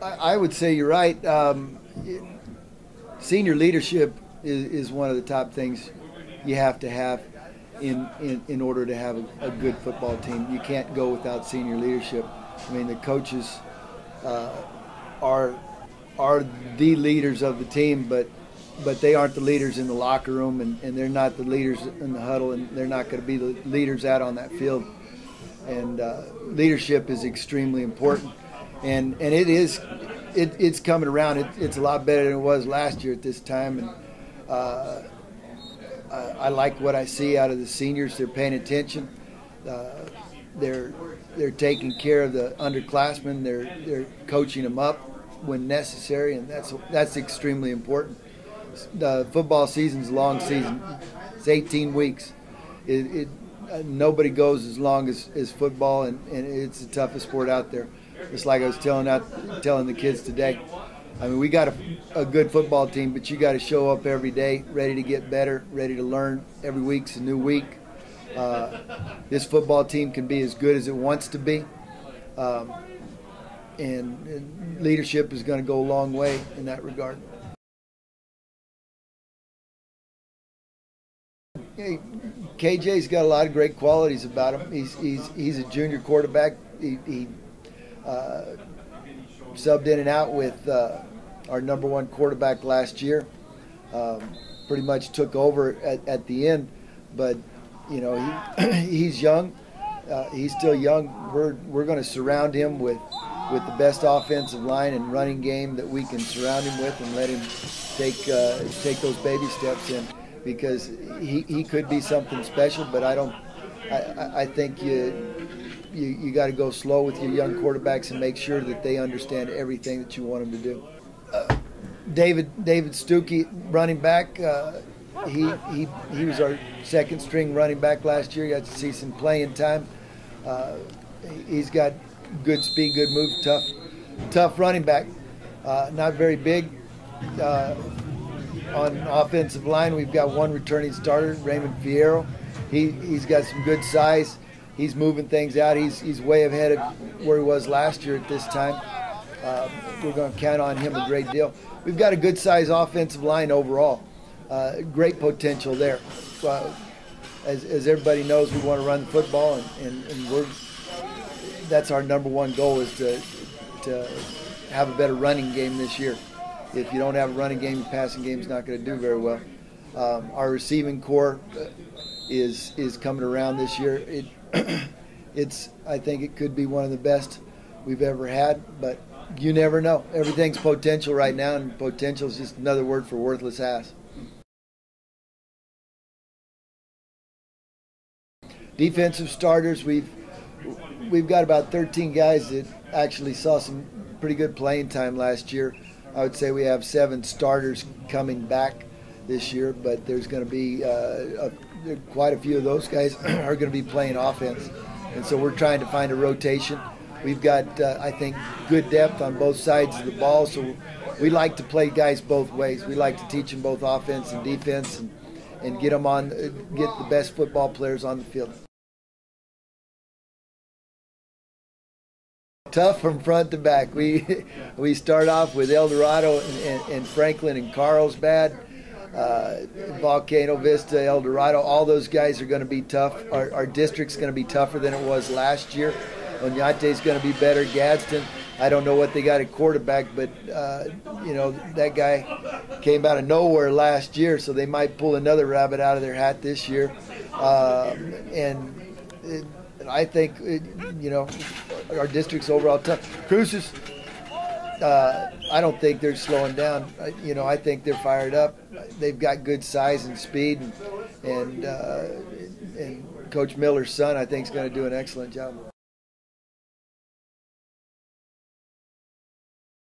I would say you're right. Senior leadership is one of the top things you have to have in order to have a good football team. You can't go without senior leadership. I mean, the coaches are the leaders of the team, but they aren't the leaders in the locker room, and they're not the leaders in the huddle, and they're not going to be the leaders out on that field. And leadership is extremely important, and it's coming around. It's a lot better than it was last year at this time, and I like what I see out of the seniors. They're paying attention. They're taking care of the underclassmen. They're coaching them up when necessary, and that's extremely important. The football season's a long season. It's 18 weeks. Nobody goes as long as football, and it's the toughest sport out there. Just like I was telling the kids today. I mean, we got a good football team, but you got to show up every day, ready to get better, ready to learn. Every week's a new week. This football team can be as good as it wants to be, and leadership is going to go a long way in that regard. Hey, KJ's got a lot of great qualities about him. He's a junior quarterback. He subbed in and out with our #1 quarterback last year. Pretty much took over at the end, but you know he's young. He's still young. We're going to surround him with the best offensive line and running game that we can surround him with, and let him take those baby steps in, because he could be something special. But I think you got to go slow with your young quarterbacks and make sure that they understand everything that you want them to do. David Stuckey, running back, he was our second string running back last year. Got to see some playing time. He's got good speed, good move, tough running back. Not very big. On offensive line, we've got one returning starter, Raymond Fierro. He's got some good size. He's moving things out. He's way ahead of where he was last year at this time. We're going to count on him a great deal. We've got a good size offensive line overall. Great potential there. As everybody knows, we want to run the football, and that's our #1 goal, is to have a better running game this year. If you don't have a running game, your passing game is not going to do very well. Our receiving core is coming around this year. I think it could be one of the best we've ever had, but you never know. Everything's potential right now, and potential is just another word for worthless ass. Defensive starters, we've got about 13 guys that actually saw some pretty good playing time last year. I would say we have 7 starters coming back this year, but there's going to be quite a few of those guys are going to be playing offense, and so we're trying to find a rotation. We've got, I think, good depth on both sides of the ball, so we like to play guys both ways. We like to teach them both offense and defense, and get the best football players on the field. Tough from front to back. We start off with El Dorado and Franklin and Carlsbad, Volcano Vista, El Dorado. All those guys are going to be tough. Our district's going to be tougher than it was last year. Oñate's going to be better. Gadsden, I don't know what they got at quarterback, but that guy came out of nowhere last year, so they might pull another rabbit out of their hat this year. I think, our district's overall tough. Cruces, I don't think they're slowing down. I think they're fired up. They've got good size and speed, and Coach Miller's son, I think, is going to do an excellent job.